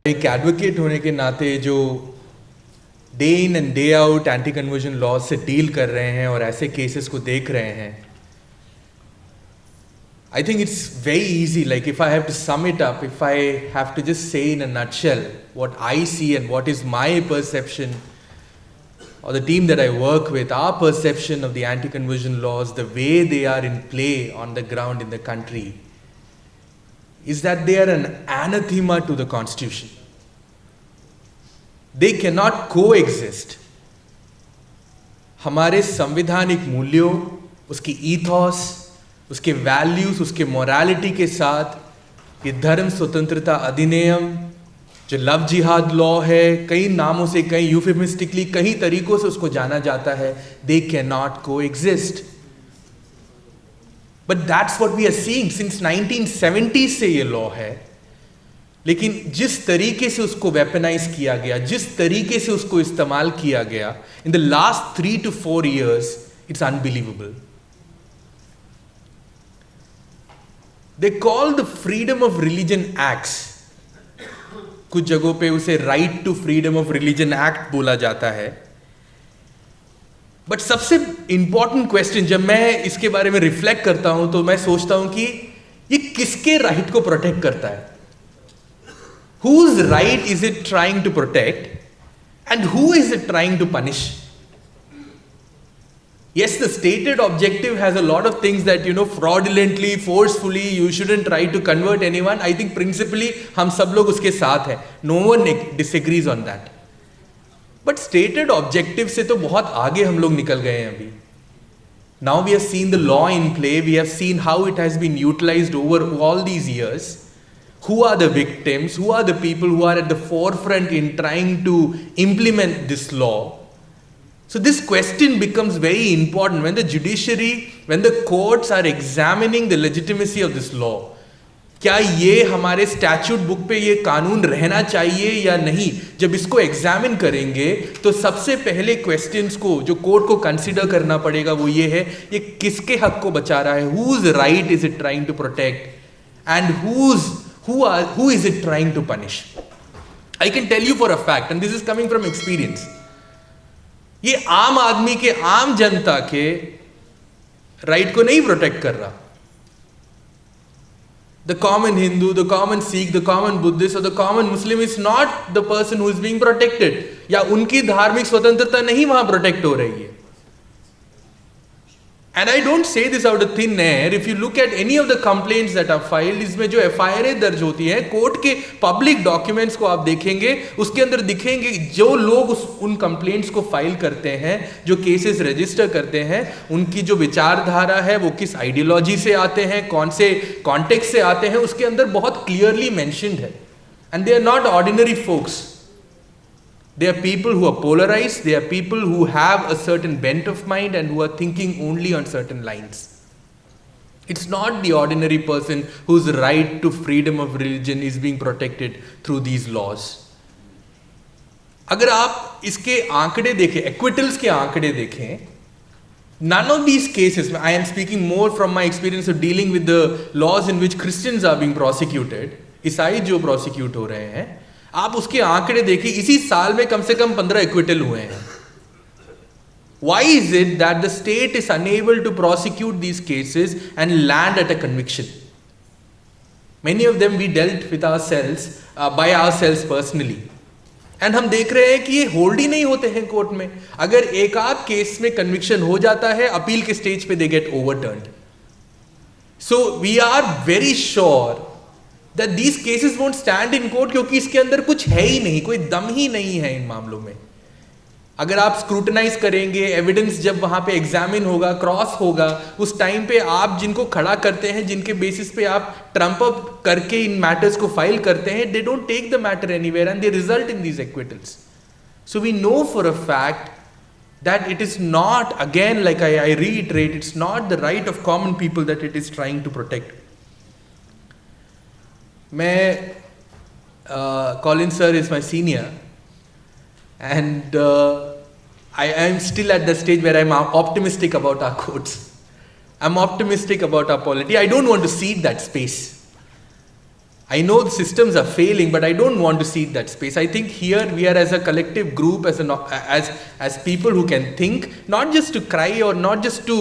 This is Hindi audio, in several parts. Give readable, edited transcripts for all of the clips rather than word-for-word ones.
एक एडवोकेट होने के नाते जो day in and day out anti conversion law से डील कर रहे हैं और ऐसे केसेस को देख रहे हैं, I think it's very easy. Like if I have to sum it up, if I have to just say in a nutshell what I see and what is my perception, or the team that I work with, our perception of the anti-conversion laws, the way they are in play on the ground in the country, is that they are an anathema to the Constitution. They cannot coexist. हमारे संवैधानिक मूल्यों, उसकी ईथॉस, उसके वैल्यूज, उसके मोरालिटी के साथ ये धर्म स्वतंत्रता अधिनियम, जो लव जिहाद लॉ है, कई नामों से, कई यूफेमिस्टिकली, कई तरीकों से उसको जाना जाता है, they can not coexist. But that's what we are seeing since 1970 से ये लॉ है. लेकिन जिस तरीके से उसको वेपनाइज किया गया, जिस तरीके से उसको इस्तेमाल किया गया in the last 3 to 4 years, it's unbelievable. They call the freedom of religion acts. कुछ जगहों पे उसे right to freedom of religion act बोला जाता है. बट सबसे इंपॉर्टेंट क्वेश्चन, जब मैं इसके बारे में रिफ्लेक्ट करता हूं तो मैं सोचता हूं कि ये किसके राइट को प्रोटेक्ट करता है. Whose right is it trying to protect and who is it trying to punish? Yes, the stated objective has a lot of things that, fraudulently, forcefully, you shouldn't try to convert anyone. I think principally हम सब लोग उसके साथ हैं. No one disagrees on that. But stated objective से तो बहुत आगे हम लोग निकल गए हैं अभी. Now we have seen the law in play. We have seen how it has been utilized over all these years. Who are the victims? Who are the people who are at the forefront in trying to implement this law? So this question becomes very important when the judiciary, when the courts are examining the legitimacy of this law. क्या ये हमारे स्टैट्यूट बुक पे ये कानून रहना चाहिए या नहीं? जब इसको एग्जामिन करेंगे तो सबसे पहले क्वेश्चंस को जो कोर्ट को कंसिडर करना पड़ेगा वो ये है, ये किसके हक को बचा रहा है? Whose right is it trying to protect? And who is it trying to punish? I can tell you for a fact, and this is coming from experience. ये आम आदमी के, आम जनता के राइट को नहीं प्रोटेक्ट कर रहा. The common Hindu, the common Sikh, the common Buddhist और the common Muslim is not the person who is being protected. या उनकी धार्मिक स्वतंत्रता नहीं वहां प्रोटेक्ट हो रही है. And I don't say this out of thin air. If you look at any of the complaints that are filed, इसमें जो FIR दर्ज होती है, कोर्ट के पब्लिक डॉक्यूमेंट्स को आप देखेंगे, उसके अंदर दिखेंगे जो लोग उन कंप्लेंट्स को फाइल करते हैं, जो केसेस रजिस्टर करते हैं, उनकी जो विचारधारा है, वो किस आइडियोलॉजी से आते हैं, कौन से कॉन्टेक्स्ट से आते हैं, उसके अंदर बहुत क्लियरली मेंशन्ड है. And they are not ordinary folks. They are people who are polarized, they are people who have a certain bent of mind and who are thinking only on certain lines. It's not the ordinary person whose right to freedom of religion is being protected through these laws. अगर आप इसके आंकड़े देखें, acquittals के आंकड़े देखें, none of these cases, I am speaking more from my experience of dealing with the laws in which Christians are being prosecuted, ईसाई जो prosecute हो रहे हैं, आप उसके आंकड़े देखिए, इसी साल में कम से कम 15 एक्विटल हुए हैं. Why is it that the state is unable to prosecute these cases and land at a conviction? Many of them we dealt with ourselves, by ourselves personally. And हम देख रहे हैं कि ये होल्ड ही नहीं होते हैं कोर्ट में. अगर एक आध केस में कन्विक्शन हो जाता है, अपील के स्टेज पे they get overturned. So we are very sure that these cases won't stand in court क्योंकि इसके अंदर कुछ है ही नहीं, कोई दम ही नहीं है इन मामलों में. अगर आप स्क्रूटनाइज करेंगे, एविडेंस जब वहां पे एग्जामिन होगा, क्रॉस होगा, उस टाइम पे आप जिनको खड़ा करते हैं, जिनके बेसिस पे आप ट्रम्प अप करके इन मैटर्स को फाइल करते हैं, they don't take the matter anywhere and they result in these acquittals. So we know for a fact that it is not, again, like I reiterate, it's not the right of common people that it is trying to protect. मैं Colin sir is my senior and I am still at the stage where I'm optimistic about our courts. I'm optimistic about our polity. I don't want to cede that space. I know the systems are failing, but I don't want to cede that space. I think here we are as a collective group, as people who can think, not just to cry or not just to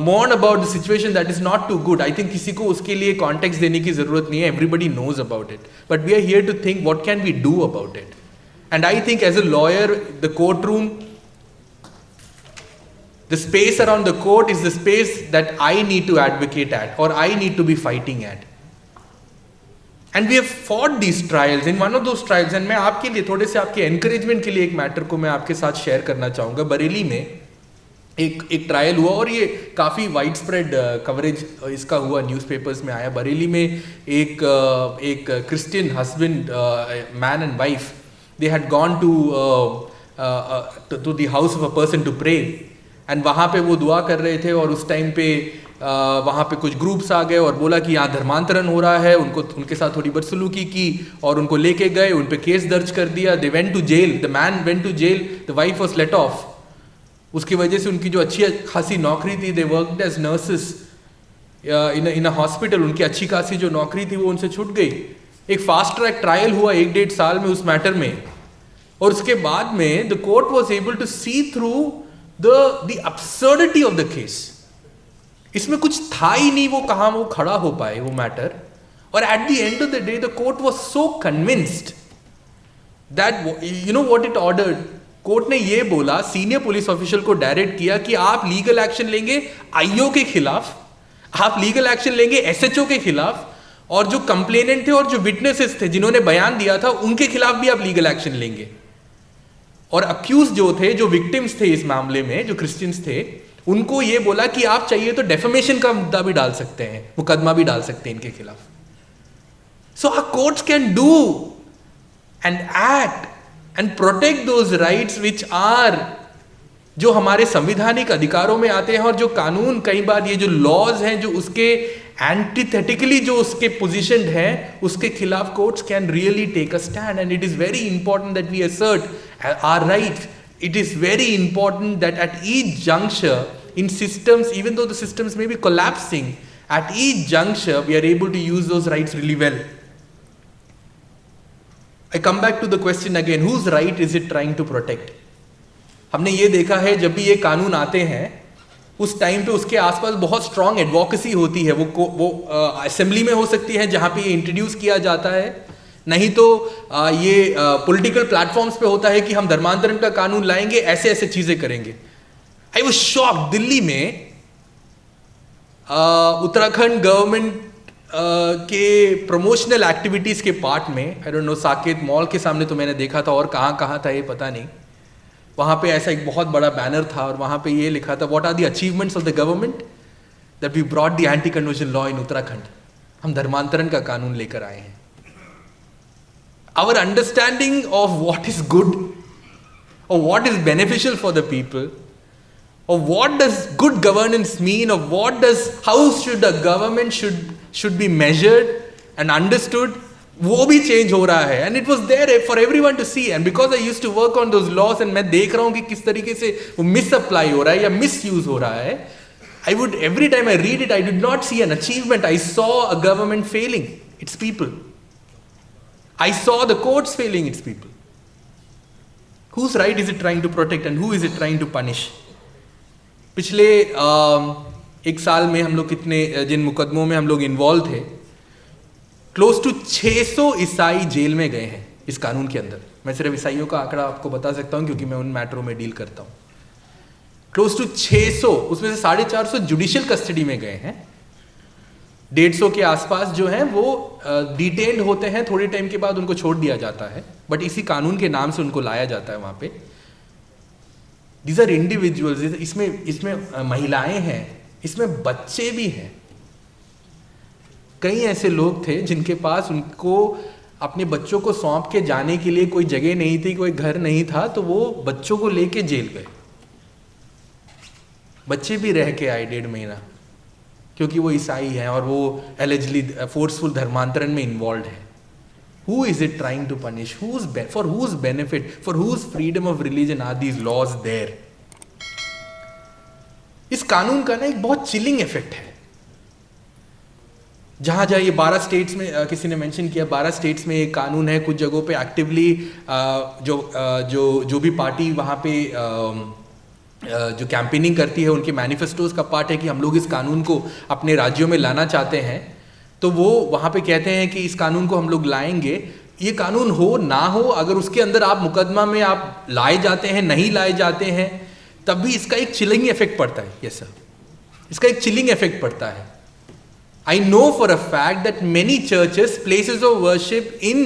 mourn about the situation that is not too good. I think किसी को उसके लिए context देने की ज़रूरत नहीं है. Everybody knows about it. But we are here to think what can we do about it. And I think as a lawyer, the courtroom, the space around the court is the space that I need to advocate at, or I need to be fighting at. And we have fought these trials. In one of those trials, and मैं आपके लिए थोड़े से आपके encouragement के लिए एक मैटर को मैं आपके साथ शेयर करना चाहूँगा. बरेली में एक ट्रायल हुआ और ये काफ़ी वाइड स्प्रेड कवरेज इसका हुआ, न्यूज़पेपर्स में आया. बरेली में एक Christian husband, man and wife, they had gone to the house of a person to pray. And वहाँ पे वो दुआ कर रहे थे और उस टाइम पे वहाँ पे कुछ ग्रुप्स आ गए और बोला कि यहाँ धर्मांतरण हो रहा है. उनके साथ थोड़ी बदसलूकी की और उनको लेके गए, उन पे केस दर्ज कर दिया. They went to jail, the man went to jail, the wife was let off. उसकी वजह से उनकी जो अच्छी खासी नौकरी थी, they worked as nurses in a hospital, उनकी अच्छी खासी जो नौकरी थी वो उनसे छूट गई. एक फास्ट ट्रैक ट्रायल हुआ 1-1.5 साल में उस मैटर में, और उसके बाद में the court was able to see through the absurdity of the case. इसमें कुछ था ही नहीं, वो कहाँ वो खड़ा हो पाए वो मैटर. और at the end of the day the court was so convinced that you know what it ordered. Court ने ये बोला, सीनियर पुलिस ऑफिशियल को डायरेक्ट किया कि आप लीगल एक्शन लेंगे आईओ के खिलाफ, आप लीगल एक्शन लेंगे एसएचओ के खिलाफ, और जो कंप्लेनेंट थे और जो विटनेसेस थे जिन्होंने बयान दिया था उनके खिलाफ भी आप लीगल एक्शन लेंगे. और अक्यूज जो थे, जो विक्टिम्स थे इस मामले में, जो क्रिश्चियंस थे, उनको ये बोला कि आप चाहिए तो डेफेमेशन का मुद्दा भी डाल सकते हैं, मुकदमा भी डाल सकते हैं इनके खिलाफ. So our courts can do and act and protect those rights which are, जो हमारे संविधानिक अधिकारों में आते हैं. और जो कानून कई बार ये जो लॉज हैं जो उसके एंटीथेटिकली जो उसके पोजिशन है, उसके खिलाफ courts can really take a stand. And it is very important that we assert our rights. It is very important that at each juncture in systems, even though the systems may be collapsing, at each juncture we are able to use those rights really well. I come back to the question again, whose right is it trying to protect? हमने ये देखा है जब भी ये कानून आते हैं उस टाइम पे उसके आसपास बहुत स्ट्रांग एडवोकेसी होती है. वो असेंबली में हो सकती है जहाँ पे ये इंट्रोड्यूस किया जाता है, नहीं तो ये पॉलिटिकल प्लेटफॉर्म्स पे होता है कि हम धर्मांतरण का कानून लाएंगे, ऐसे ऐसे चीजें करेंगे. आई वाज शॉक्ड, दिल्ली में उत्तराखंड गवर्नमेंट के प्रमोशनल एक्टिविटीज के पार्ट में, I don't know, Saket mall के सामने तो मैंने देखा था और कहाँ था ये पता नहीं, वहाँ पे ऐसा एक बहुत बड़ा बैनर था और वहाँ पे ये लिखा था, what are the achievements of the government, that we brought the anti conversion law in Uttarakhand. हम धर्मांतरण का कानून लेकर आए हैं. Our understanding of what is good or what is beneficial for the people, or what does good governance mean, or how should a government should be measured and understood, वो भी change हो रहा है. And it was there for everyone to see. And because I used to work on those laws and मैं देख रहा हूँ कि किस तरीके से वो misapply हो रहा है या misuse हो रहा है, every time I read it, I did not see an achievement. I saw a government failing its people. I saw the courts failing its people. Whose right is it trying to protect and who is it trying to punish? पिछले एक साल में हम लोग कितने जिन मुकदमों में हम लोग इन्वॉल्व थे, क्लोज टू 600 ईसाई जेल में गए हैं इस कानून के अंदर. मैं सिर्फ ईसाइयों का आंकड़ा आपको बता सकता हूँ क्योंकि मैं उन मैटरों में डील करता हूँ. क्लोज टू 600, उसमें से 450 जुडिशियल कस्टडी में गए हैं. 150 के आसपास जो हैं वो डिटेन्ड होते हैं, थोड़े टाइम के बाद उनको छोड़ दिया जाता है, बट इसी कानून के नाम से उनको लाया जाता है वहाँ पे. दीज आर इंडिविजुअल्स, इसमें महिलाएं हैं, इसमें बच्चे भी हैं. कई ऐसे लोग थे जिनके पास उनको अपने बच्चों को सौंप के जाने के लिए कोई जगह नहीं थी, कोई घर नहीं था, तो वो बच्चों को लेके जेल गए. बच्चे भी रह के आए 1.5 महीना, क्योंकि वो ईसाई हैं और वो एलिजिडली फोर्सफुल धर्मांतरण में इन्वॉल्व है. Who is it trying to punish? For whose benefit? For whose freedom of religion are these laws there? इस कानून का ना एक बहुत चिलिंग इफेक्ट है. जहाँ जहाँ ये 12 स्टेट्स में किसी ने मेंशन किया 12 स्टेट्स में एक कानून है, कुछ जगहों पे एक्टिवली जो भी पार्टी वहाँ पे जो कैंपेनिंग करती है उनके मैनिफेस्टोज का पार्ट है कि हम लोग इस कानून को अपने राज्यों में लाना चाहते हैं, तो वो वहाँ पे कहते हैं कि इस कानून को हम लोग लाएंगे। ये कानून हो ना हो, अगर उसके अंदर आप मुकदमा में आप लाए जाते हैं, नहीं लाए जाते हैं, तब भी इसका एक चिलिंग इफेक्ट पड़ता है। यस सर, इसका एक चिलिंग इफेक्ट पड़ता है। I know for a fact that many churches, places of worship in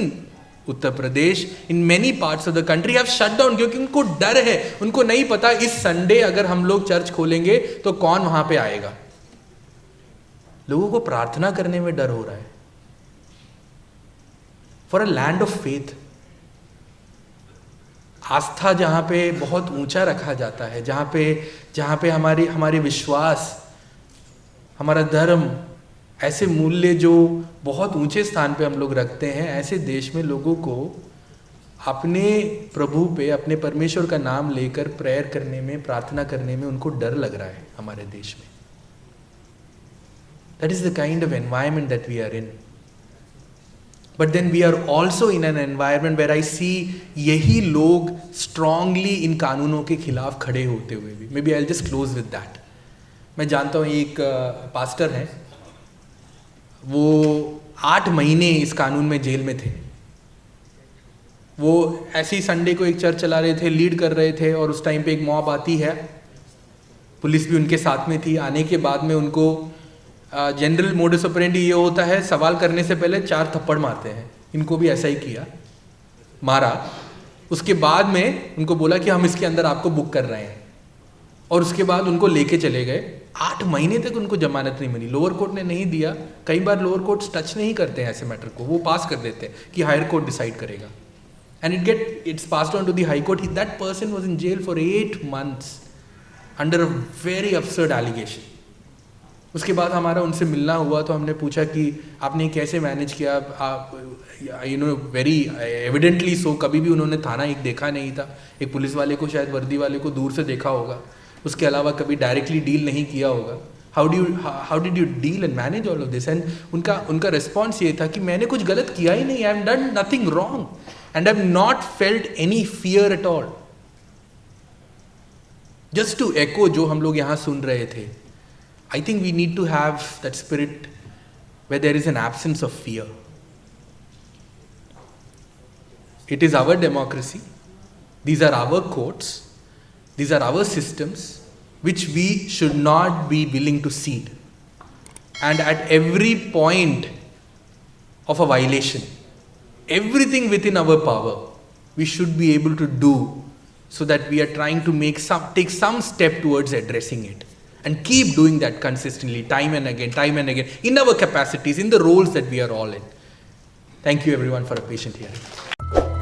Uttar Pradesh, in many parts of the country have shut down, क्योंकि उनको डर है, उनको नहीं पता इस संडे अगर हम लोग चर्च खोलेंगे तो कौन वहां पे आएगा। लोगों को प्रार्थना करने में डर हो रहा है। For a land of faith, आस्था जहां पे बहुत ऊंचा रखा जाता है, जहां पे हमारे विश्वास, हमारा धर्म, ऐसे मूल्य जो बहुत ऊंचे स्थान पे हम लोग रखते हैं, ऐसे देश में लोगों को अपने प्रभु पे, अपने परमेश्वर का नाम लेकर प्रेयर करने में, प्रार्थना करने में उनको डर लग रहा है हमारे देश में। That is the kind of environment that we are in. But then we are also in an environment where I see यही लोग strongly इन कानूनों के खिलाफ खड़े होते हुए भी। Maybe I'll just close with that. मैं जानता हूँ एक पास्टर हैं, वो 8 महीने इस कानून में जेल में थे। वो ऐसी संडे को एक चर्च चला रहे थे, लीड कर रहे थे, और उस टाइम पे एक मॉब आती है, पुलिस भी उनके साथ में थी। आने के बाद में उनको जनरल मोडस ऑपरेंडी ये होता है, सवाल करने से पहले 4 थप्पड़ मारते हैं। इनको भी ऐसा ही किया, मारा। उसके बाद में उनको बोला कि हम इसके अंदर आपको बुक कर रहे हैं, और उसके बाद उनको लेके चले गए। 8 महीने तक उनको जमानत नहीं मिली, लोअर कोर्ट ने नहीं दिया। कई बार लोअर कोर्ट टच नहीं करते हैं ऐसे मैटर को, वो पास कर देते हैं कि हायर कोर्ट डिसाइड करेगा, and it's passed on to the high court. That person was in jail for 8 months under a very absurd allegation. उसके बाद हमारा उनसे मिलना हुआ, तो हमने पूछा कि आपने कैसे मैनेज किया। आप वेरी एविडेंटली सो, कभी भी उन्होंने थाना एक देखा नहीं था, एक पुलिस वाले को, शायद वर्दी वाले को दूर से देखा होगा, उसके अलावा कभी डायरेक्टली डील नहीं किया होगा। How did you deal and manage all of this? And उनका रिस्पॉन्स ये था कि मैंने कुछ गलत किया ही नहीं, I have done nothing wrong and I have not felt any fear at all. Just to echo जो हम लोग यहाँ सुन रहे थे, I think we need to have that spirit where there is an absence of fear. It is our democracy. These are our courts. These are our systems, which we should not be willing to cede. And at every point of a violation, everything within our power, we should be able to do so that we are trying to take some step towards addressing it. And keep doing that consistently, time and again, in our capacities, in the roles that we are all in. Thank you everyone for a patient hearing.